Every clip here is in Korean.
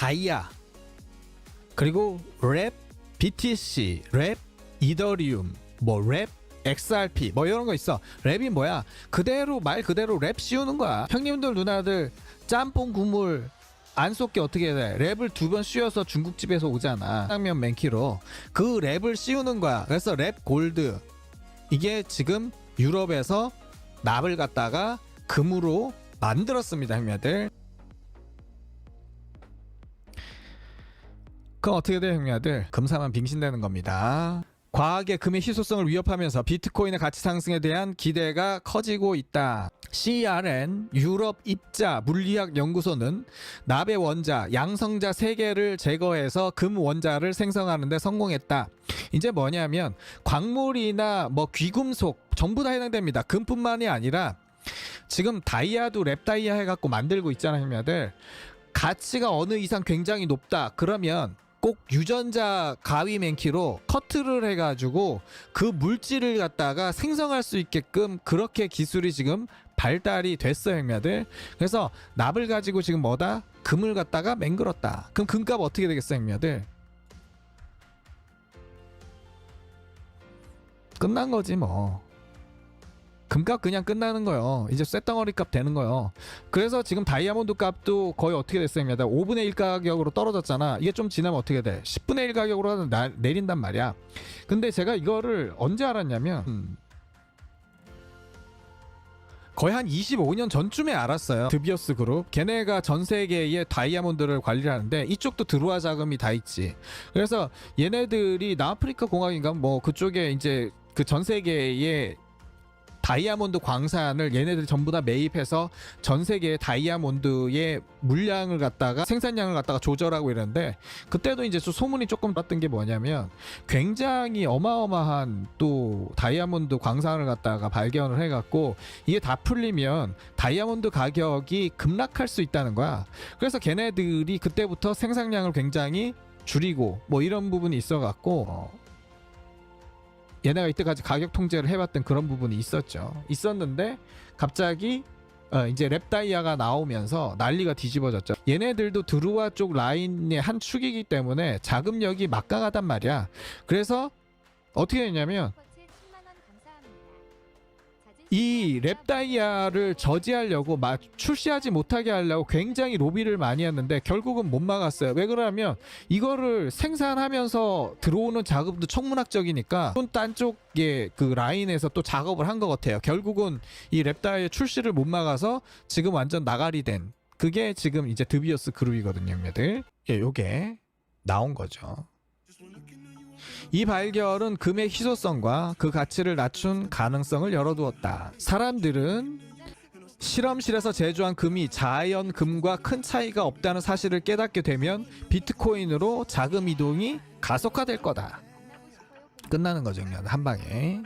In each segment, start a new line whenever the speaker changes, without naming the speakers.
다이아, 그리고 랩 BTC, 랩 이더리움, 뭐 랩 XRP 뭐 이런 거 있어. 랩이 뭐야? 그대로 말 그대로 랩 씌우는 거야. 형님들 누나들 짬뽕 국물 안 쏟게 어떻게 돼? 랩을 2번 씌워서 중국집에서 오잖아. 짜장면 맨키로 그 랩을 씌우는 거야. 그래서 랩 골드, 이게 지금 유럽에서 납을 갖다가 금으로 만들었습니다, 형님들. 그럼 어떻게 돼요, 형님들? 금사만 빙신되는 겁니다. 과학의 금의 희소성을 위협하면서 비트코인의 가치 상승에 대한 기대가 커지고 있다. CERN 유럽 입자 물리학 연구소는 납의 원자 양성자 3개를 제거해서 금 원자를 생성하는 데 성공했다. 이제 뭐냐면 광물이나 뭐 귀금속 전부 다 해당됩니다. 금뿐만이 아니라 지금 다이아도 랩 다이아 해갖고 만들고 있잖아요, 형님들. 가치가 어느 이상 굉장히 높다 그러면 꼭 유전자 가위 맨키로 커트를 해가지고 그 물질을 갖다가 생성할 수 있게끔 그렇게 기술이 지금 발달이 됐어요, 형님들. 그래서 납을 가지고 지금 뭐다? 금을 갖다가 맹글었다. 그럼 금값 어떻게 되겠어요, 형님들? 끝난 거지 뭐. 금값 그냥 끝나는 거요. 이제 쇳덩어리 값 되는 거요. 그래서 지금 다이아몬드 값도 거의 어떻게 됐어요? 5분의 1 가격으로 떨어졌잖아. 이게 좀 지나면 어떻게 돼? 10분의 1 가격으로 내린단 말이야. 근데 제가 이거를 언제 알았냐면 거의 한 25년 전쯤에 알았어요. 드비어스 그룹. 걔네가 전 세계의 다이아몬드를 관리를 하는데 이쪽도 들어와 자금이 다 있지. 그래서 얘네들이 남아프리카 공화국인가 뭐 그쪽에 이제 그 전 세계의 다이아몬드 광산을 얘네들이 전부 다 매입해서 전 세계의 다이아몬드의 물량을 갖다가 생산량을 갖다가 조절하고 이러는데, 그때도 이제 소문이 조금 났던 게 뭐냐면 굉장히 어마어마한 또 다이아몬드 광산을 갖다가 발견을 해갖고 이게 다 풀리면 다이아몬드 가격이 급락할 수 있다는 거야. 그래서 걔네들이 그때부터 생산량을 굉장히 줄이고 뭐 이런 부분이 있어갖고 얘네가 이때까지 가격 통제를 해봤던 그런 부분이 있었는데 갑자기 이제 랩다이아가 나오면서 난리가 뒤집어졌죠. 얘네들도 드루아 쪽 라인의 한 축이기 때문에 자금력이 막강하단 말이야. 그래서 어떻게 됐냐면 이 랩다이아를 저지하려고 출시하지 못하게 하려고 굉장히 로비를 많이 했는데 결국은 못 막았어요. 왜 그러냐면 이거를 생산하면서 들어오는 자금도 천문학적이니까 딴 쪽의 그 라인에서 또 작업을 한 것 같아요. 결국은 이 랩다이아 출시를 못 막아서 지금 완전 나가리 된 그게 지금 이제 드비어스 그룹이거든요, 형님들. 예, 요게 나온 거죠. 이 발견은 금의 희소성과 그 가치를 낮춘 가능성을 열어두었다. 사람들은 실험실에서 제조한 금이 자연 금과 큰 차이가 없다는 사실을 깨닫게 되면 비트코인으로 자금 이동이 가속화될 거다. 끝나는 거죠, 한 방에.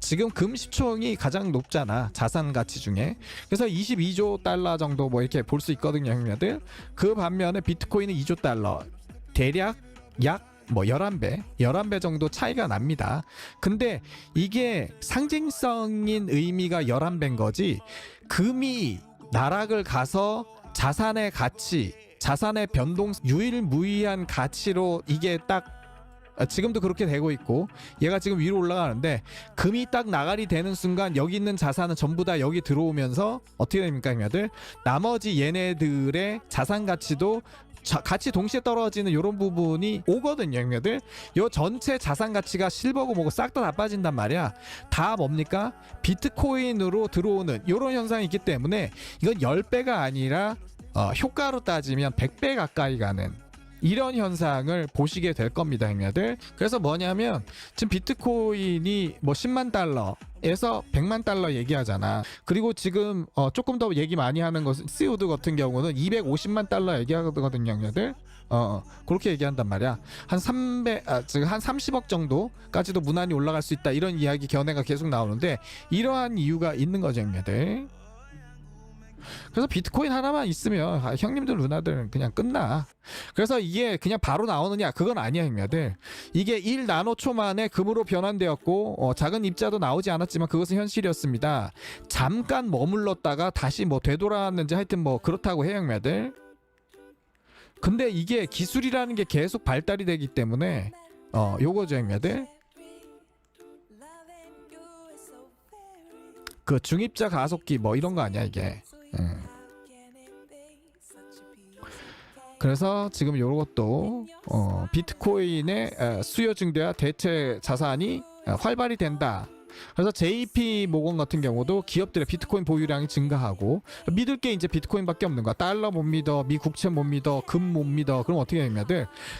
지금 금 시총이 가장 높잖아, 자산 가치 중에. 그래서 22조 달러 정도 뭐 이렇게 볼 수 있거든요, 형님들. 그 반면에 비트코인은 2조 달러, 대략 약 뭐 11배 정도 차이가 납니다. 근데 이게 상징성인 의미가 11배인 거지, 금이 나락을 가서 자산의 가치, 자산의 변동 유일무이한 가치로 이게 딱 지금도 그렇게 되고 있고, 얘가 지금 위로 올라가는데 금이 딱 나가리 되는 순간 여기 있는 자산은 전부 다 여기 들어오면서 어떻게 됩니까, 형님들? 나머지 얘네들의 자산 가치도 같이 동시에 떨어지는 이런 부분이 오거든요, 형님들. 요 전체 자산 가치가 실버고 뭐고 싹 다 빠진단 말이야. 다 뭡니까? 비트코인으로 들어오는 이런 현상이 있기 때문에 이건 10배가 아니라 효과로 따지면 100배 가까이 가는 이런 현상을 보시게 될 겁니다, 형님들. 그래서 뭐냐면 지금 비트코인이 뭐 10만 달러에서 100만 달러 얘기하잖아. 그리고 지금 조금 더 얘기 많이 하는 것은 시우드 같은 경우는 250만 달러 얘기하거든요, 형님들. 그렇게 얘기한단 말이야. 지금 한 30억 정도까지도 무난히 올라갈 수 있다, 이런 이야기 견해가 계속 나오는데 이러한 이유가 있는 거죠, 형님들. 그래서 비트코인 하나만 있으면 형님들 누나들은 그냥 끝나. 그래서 이게 그냥 바로 나오느냐, 그건 아니야, 형님들. 이게 1나노초 만에 금으로 변환되었고 작은 입자도 나오지 않았지만 그것은 현실이었습니다. 잠깐 머물렀다가 다시 뭐 되돌아왔는지 하여튼 뭐 그렇다고 해요, 형님들. 근데 이게 기술이라는 게 계속 발달이 되기 때문에 요거죠 형님들. 그 중입자 가속기 뭐 이런 거 아니야 이게. 그래서 지금 요것도 비트코인의 수요 증대와 대체 자산이 활발히 된다. 그래서 JP 모건 같은 경우도 기업들의 비트코인 보유량이 증가하고, 믿을 게 이제 비트코인밖에 없는 거야. 달러 못 믿어, 미 국채 못 믿어, 금 못 믿어. 그럼 어떻게 되냐면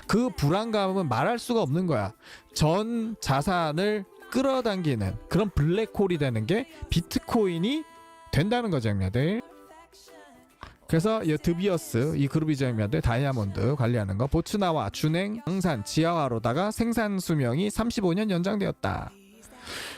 그 불안감은 말할 수가 없는 거야. 전 자산을 끌어당기는 그런 블랙홀이 되는 게 비트코인이 된다는 거죠 형님들. 그래서 이 드비어스 이 그룹이죠 형님들. 다이아몬드 관리하는 거. 보츠나와 준행 방산 지하화로다가 생산 수명이 35년 연장되었다.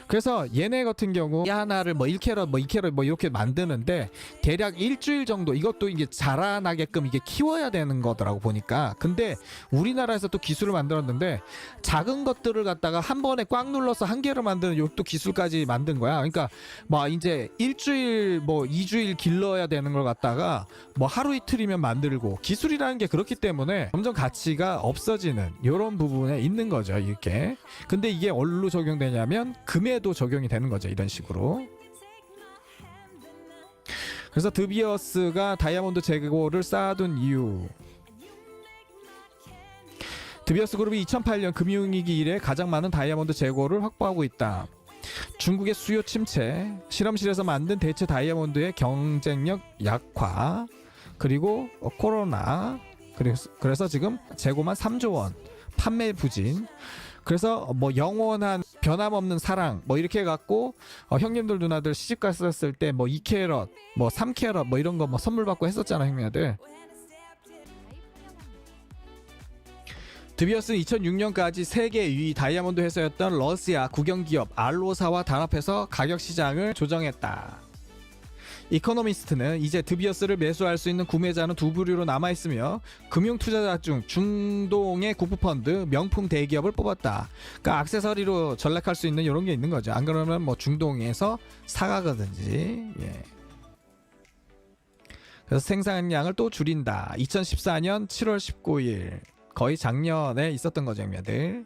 그래서 얘네 같은 경우 하나를 뭐 1캐럿 뭐 2캐럿 뭐 이렇게 만드는데 대략 일주일 정도, 이것도 이게 자라나게끔 이게 키워야 되는 거더라고 보니까. 근데 우리나라에서 또 기술을 만들었는데 작은 것들을 갖다가 한 번에 꽉 눌러서 한 개로 만드는 요또 기술까지 만든 거야. 그러니까 뭐 이제 일주일 뭐 2주일 길러야 되는 걸 갖다가 뭐 하루 이틀이면 만들고, 기술이라는 게 그렇기 때문에 점점 가치가 없어지는 요런 부분에 있는 거죠 이렇게. 근데 이게 어디로 적용되냐면 금에도 적용이 되는 거죠 이런 식으로. 그래서 드비어스가 다이아몬드 재고를 쌓아둔 이유. 드비어스 그룹이 2008년 금융위기 이래 가장 많은 다이아몬드 재고를 확보하고 있다. 중국의 수요 침체, 실험실에서 만든 대체 다이아몬드의 경쟁력 약화, 그리고 코로나, 그래서 지금 재고만 3조 원, 판매 부진. 그래서 뭐 영원한 변함없는 사랑 뭐 이렇게 해갖고 형님들 누나들 시집 갔었을 때 뭐 2캐럿 뭐 3캐럿 뭐 이런 거 뭐 선물 받고 했었잖아 형님들. 드비어스는 2006년까지 세계 유일 다이아몬드 회사였던 러시아 국영기업 알로사와 단합해서 가격 시장을 조정했다. 이코노미스트는 이제 드비어스를 매수할 수 있는 구매자는 두 부류로 남아있으며 금융 투자자 중 중동의 국부펀드, 명품 대기업을 뽑았다. 그러니까 액세서리로 전략할 수 있는 이런 게 있는 거죠. 안 그러면 뭐 중동에서 사가거든지. 예. 그래서 생산량을 또 줄인다. 2014년 7월 19일 거의 작년에 있었던 거죠, 형님들.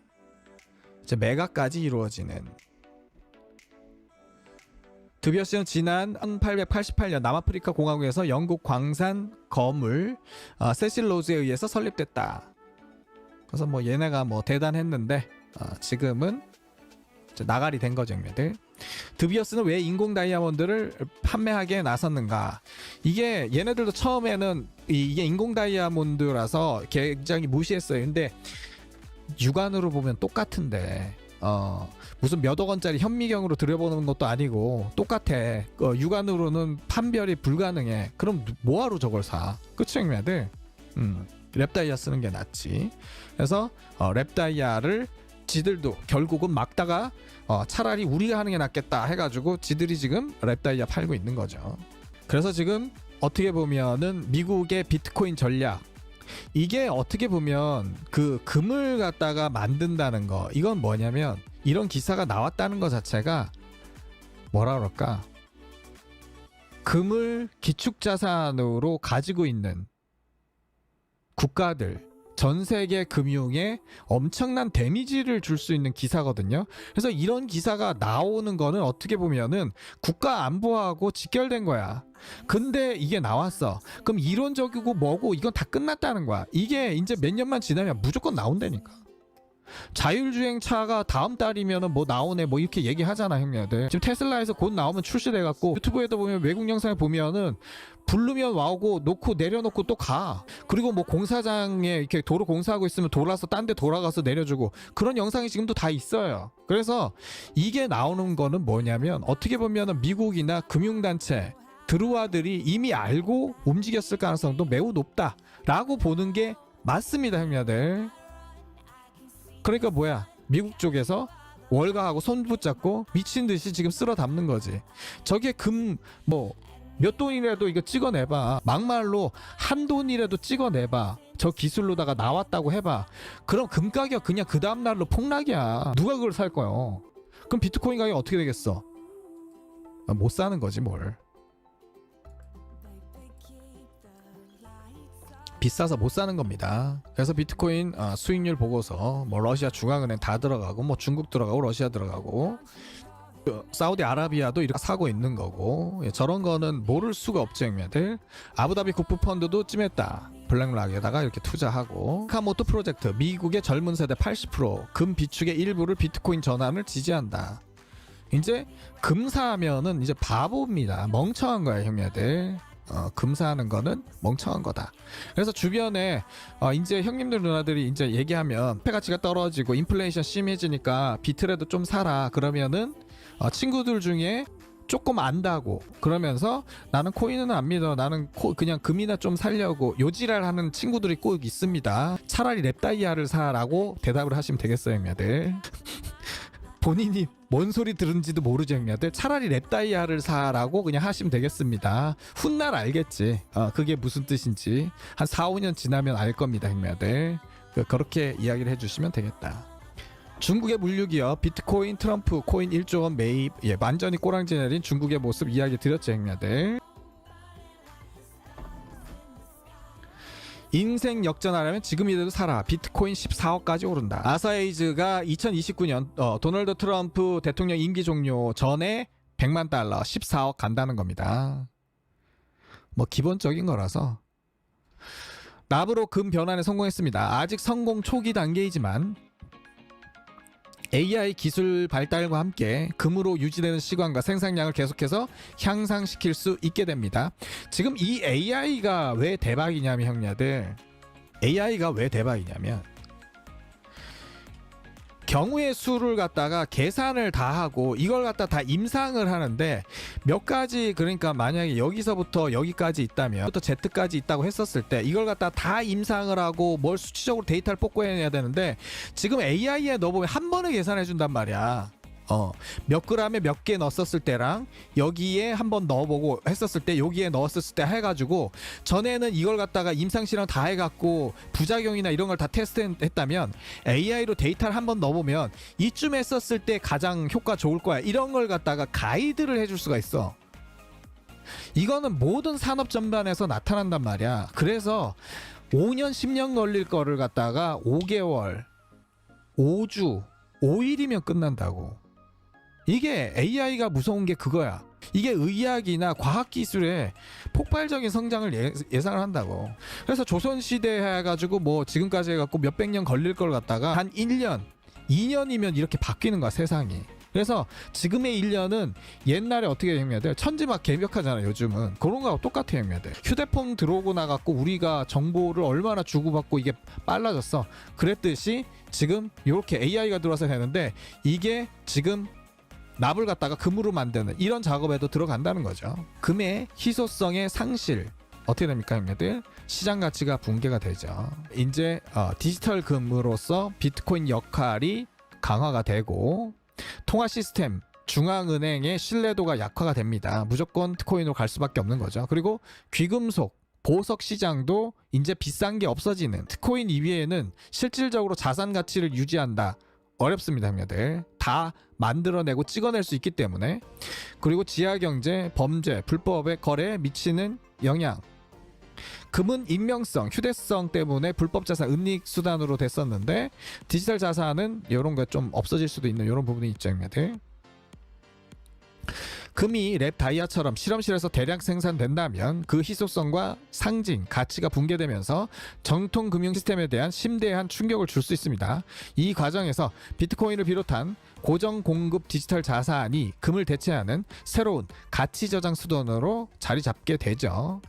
이제 매각까지 이루어지는. 드비어스는 지난 1888년 남아프리카 공화국에서 영국 광산 거물 세실 로즈에 의해서 설립됐다. 그래서 뭐 얘네가 뭐 대단했는데 지금은 이제 나가리 된 거죠, 형님들. 드비어스는 왜 인공 다이아몬드를 판매하기에 나섰는가? 이게 얘네들도 처음에는 이게 인공 다이아몬드라서 굉장히 무시했어요. 근데 육안으로 보면 똑같은데 무슨 몇억 원짜리 현미경으로 들여보는 것도 아니고 똑같아. 육안으로는 판별이 불가능해. 그럼 뭐하러 저걸 사? 그치 형님들? 랩다이아 쓰는 게 낫지. 그래서 랩다이아를 지들도 결국은 막다가 차라리 우리가 하는 게 낫겠다 해가지고 지들이 지금 랩다이아 팔고 있는 거죠. 그래서 지금 어떻게 보면은 미국의 비트코인 전략, 이게 어떻게 보면 그 금을 갖다가 만든다는 거, 이건 뭐냐면 이런 기사가 나왔다는 것 자체가 뭐라 그럴까, 금을 기축자산으로 가지고 있는 국가들, 전 세계 금융에 엄청난 데미지를 줄 수 있는 기사거든요. 그래서 이런 기사가 나오는 거는 어떻게 보면은 국가 안보하고 직결된 거야. 근데 이게 나왔어. 그럼 이론적이고 뭐고 이건 다 끝났다는 거야. 이게 이제 몇 년만 지나면 무조건 나온다니까. 자율주행차가 다음 달이면은 뭐 나오네 뭐 이렇게 얘기하잖아 형님들. 지금 테슬라에서 곧 나오면 출시돼갖고 유튜브에도 보면 외국 영상에 보면은 부르면 와오고 놓고 내려놓고 또 가. 그리고 뭐 공사장에 이렇게 도로 공사하고 있으면 돌아서 딴 데 돌아가서 내려주고, 그런 영상이 지금도 다 있어요. 그래서 이게 나오는 거는 뭐냐면 어떻게 보면은 미국이나 금융단체 드루아들이 이미 알고 움직였을 가능성도 매우 높다라고 보는 게 맞습니다 형님들. 그러니까 뭐야, 미국 쪽에서 월가하고 손 붙잡고 미친 듯이 지금 쓸어 담는 거지. 저게 금 뭐 몇 돈이라도 이거 찍어내봐. 막말로 한 돈이라도 찍어내봐. 저 기술로다가 나왔다고 해봐. 그럼 금 가격 그냥 그 다음 날로 폭락이야. 누가 그걸 살 거요? 그럼 비트코인 가격 어떻게 되겠어? 못 사는 거지 뭘. 비싸서 못 사는 겁니다. 그래서 비트코인 수익률 보고서 뭐 러시아 중앙은행 다 들어가고 뭐 중국 들어가고 러시아 들어가고 사우디아라비아도 이렇게 사고 있는 거고, 저런 거는 모를 수가 없죠 형님들. 아부다비 국부펀드도 찜했다. 블랙락에다가 이렇게 투자하고, 카모토 프로젝트 미국의 젊은 세대 80% 비축의 일부를 비트코인 전환을 지지한다. 이제 금사하면은 이제 바보입니다. 멍청한 거야 형님들. 금사하는 거는 멍청한 거다. 그래서 주변에 이제 형님들 누나들이 이제 얘기하면 폐 가치가 떨어지고 인플레이션 심해지니까 비트라도 좀 사라 그러면은 친구들 중에 조금 안다고 그러면서 나는 코인은 안 믿어, 나는 그냥 금이나 좀 살려고 요지랄 하는 친구들이 꼭 있습니다. 차라리 랩다이아를 사라고 대답을 하시면 되겠어요 형님들. 본인이 뭔 소리 들은지도 모르죠 형님들. 차라리 랩다이아를 사라고 그냥 하시면 되겠습니다. 훗날 알겠지. 그게 무슨 뜻인지 한 4, 5년 지나면 알 겁니다 형님들. 그렇게 이야기를 해주시면 되겠다. 중국의 물류기업 비트코인 트럼프 코인 1조 원 매입, 완전히 꼬랑지 내린 중국의 모습 이야기 드렸죠 형님들. 인생 역전하려면 지금이라도 사라. 비트코인 14억까지 오른다. 아사에이즈가 2029년 도널드 트럼프 대통령 임기 종료 전에 100만 달러 14억 간다는 겁니다. 뭐 기본적인 거라서. 납으로 금 변환에 성공했습니다. 아직 성공 초기 단계이지만 AI 기술 발달과 함께 금으로 유지되는 시간과 생산량을 계속해서 향상시킬 수 있게 됩니다. 지금 이 AI가 왜 대박이냐면 형님들, AI가 왜 대박이냐면 경우의 수를 갖다가 계산을 다 하고 이걸 갖다 다 임상을 하는데 몇 가지, 그러니까 만약에 여기서부터 여기까지 있다면 부터 Z까지 있다고 했었을 때 이걸 갖다 다 임상을 하고 뭘 수치적으로 데이터를 뽑고해야 되는데 지금 AI에 넣어보면 한 번에 계산해 준단 말이야. 몇 그램에 몇 개 넣었을 때랑 여기에 한번 넣어보고 했었을 때 여기에 넣었을 때 해가지고 전에는 이걸 갖다가 임상실험 다 해갖고 부작용이나 이런 걸 다 테스트했다면 AI로 데이터를 한번 넣어보면 이쯤 했었을 때 가장 효과 좋을 거야 이런 걸 갖다가 가이드를 해줄 수가 있어. 이거는 모든 산업 전반에서 나타난단 말이야. 그래서 5년 10년 걸릴 거를 갖다가 5개월 5주 5일이면 끝난다고. 이게 AI가 무서운 게 그거야. 이게 의학이나 과학기술의 폭발적인 성장을 예상을 한다고. 그래서 조선시대 해가지고 뭐 지금까지 해갖고 몇백 년 걸릴 걸 갖다가 한 1년 2년이면 이렇게 바뀌는 거야 세상이. 그래서 지금의 1년은 옛날에 어떻게 형님들 천지막 개벽하잖아 요즘은. 그런 거하고 똑같아 형님들. 휴대폰 들어오고 나갖고 우리가 정보를 얼마나 주고받고 이게 빨라졌어. 그랬듯이 지금 이렇게 AI가 들어와서 되는데 이게 지금 납을 갖다가 금으로 만드는 이런 작업에도 들어간다는 거죠. 금의 희소성의 상실 어떻게 됩니까 형님들? 시장 가치가 붕괴가 되죠. 이제 디지털 금으로서 비트코인 역할이 강화가 되고 통화 시스템 중앙은행의 신뢰도가 약화가 됩니다. 무조건 비트코인으로 갈 수밖에 없는 거죠. 그리고 귀금속 보석 시장도 이제 비싼 게 없어지는, 비트코인 이외에는 실질적으로 자산 가치를 유지한다. 어렵습니다 형님들. 다 만들어내고 찍어낼 수 있기 때문에. 그리고 지하경제, 범죄, 불법의 거래에 미치는 영향. 금은 익명성, 휴대성 때문에 불법 자산 은닉 수단으로 됐었는데 디지털 자산은 이런 거 좀 없어질 수도 있는 이런 부분이 있죠 형님들. 금이 랩 다이아처럼 실험실에서 대량 생산된다면 그 희소성과 상징, 가치가 붕괴되면서 정통 금융 시스템에 대한 심대한 충격을 줄 수 있습니다. 이 과정에서 비트코인을 비롯한 고정 공급 디지털 자산이 금을 대체하는 새로운 가치 저장 수단으로 자리 잡게 되죠.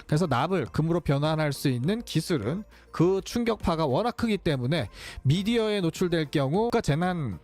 그래서 납을 금으로 변환할 수 있는 기술은 그 충격파가 워낙 크기 때문에 미디어에 노출될 경우가 재난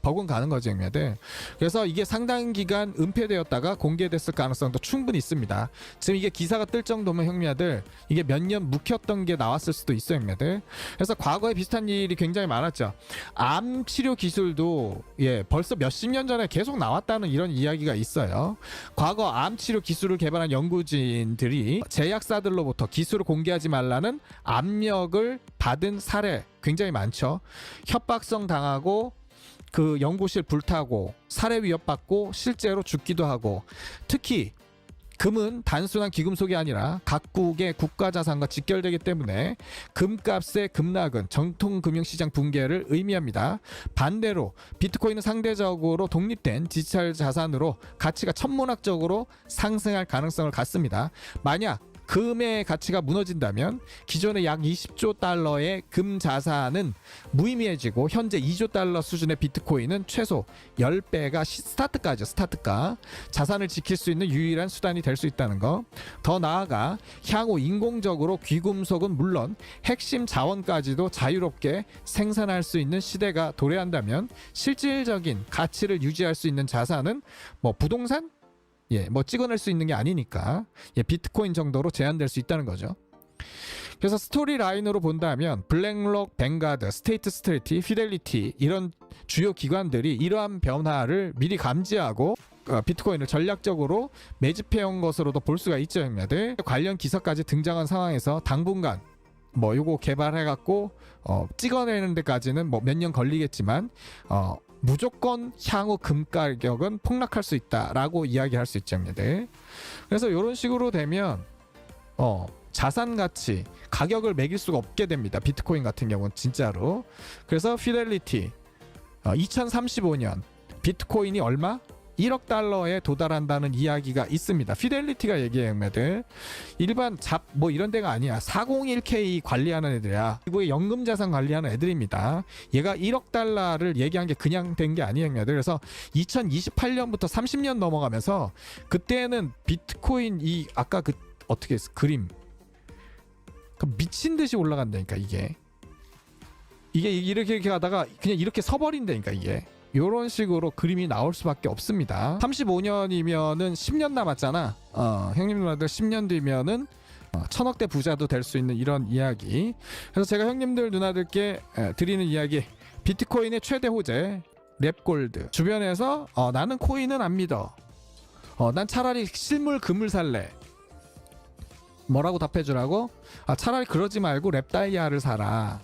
버금 가는 거죠 형님들. 그래서 이게 상당 기간 은폐되었다가 공개됐을 가능성도 충분히 있습니다. 지금 이게 기사가 뜰 정도면 형님들 이게 몇 년 묵혔던 게 나왔을 수도 있어요 형님들. 그래서 과거에 비슷한 일이 굉장히 많았죠. 암 치료 기술도 벌써 몇십 년 전에 계속 나왔다는 이런 이야기가 있어요. 과거 암 치료 기술을 개발한 연구진들이 제약사들로부터 기술을 공개하지 말라는 압력을 받은 사례 굉장히 많죠. 협박성 당하고 그 연구실 불타고 살해 위협받고 실제로 죽기도 하고, 특히 금은 단순한 기금속이 아니라 각국의 국가 자산과 직결되기 때문에 금값의 급락은 정통 금융시장 붕괴를 의미합니다. 반대로 비트코인은 상대적으로 독립된 디지털 자산으로 가치가 천문학적으로 상승할 가능성을 갖습니다. 만약 금의 가치가 무너진다면 기존의 약 20조 달러의 금 자산은 무의미해지고 현재 2조 달러 수준의 비트코인은 최소 10배가 스타트가 자산을 지킬 수 있는 유일한 수단이 될 수 있다는 거. 더 나아가 향후 인공적으로 귀금속은 물론 핵심 자원까지도 자유롭게 생산할 수 있는 시대가 도래한다면 실질적인 가치를 유지할 수 있는 자산은 뭐 부동산? 뭐 찍어낼 수 있는 게 아니니까 비트코인 정도로 제한될 수 있다는 거죠. 그래서 스토리 라인으로 본다면 블랙록, 뱅가드, 스테이트 스트리트, 피델리티 이런 주요 기관들이 이러한 변화를 미리 감지하고 비트코인을 전략적으로 매집해온 것으로도 볼 수가 있죠, 형님들. 관련 기사까지 등장한 상황에서 당분간 뭐 요거 개발해갖고 찍어내는 데까지는 뭐 몇 년 걸리겠지만 무조건 향후 금 가격은 폭락할 수 있다라고 이야기할 수 있죠, 형님들. 그래서 이런 식으로 되면 자산 가치 가격을 매길 수가 없게 됩니다. 비트코인 같은 경우는 진짜로. 그래서 피델리티 2035년 비트코인이 얼마? 1억 달러에 도달한다는 이야기가 있습니다. 피델리티가 얘기해요, 형님들. 일반 뭐 이런 데가 아니야. 401k 관리하는 애들이야. 미국의 연금 자산 관리하는 애들입니다. 얘가 1억 달러를 얘기한 게 그냥 된 게 아니에요, 형님들. 그래서 2028년부터 30년 넘어가면서 그때는 비트코인 아까 그 어떻게 했어? 그림 미친 듯이 올라간다니까 이게 이렇게 가다가 그냥 이렇게 서버린다니까 이게. 요런 식으로 그림이 나올 수밖에 없습니다. 35년이면은 10년 남았잖아. 형님 누나들 10년 뒤면은 1000억대 부자도 될 수 있는 이런 이야기. 그래서 제가 형님들 누나들께 드리는 이야기, 비트코인의 최대 호재 랩골드. 주변에서 나는 코인은 안 믿어, 난 차라리 실물 금을 살래, 뭐라고 답해주라고? 차라리 그러지 말고 랩다이아를 사라.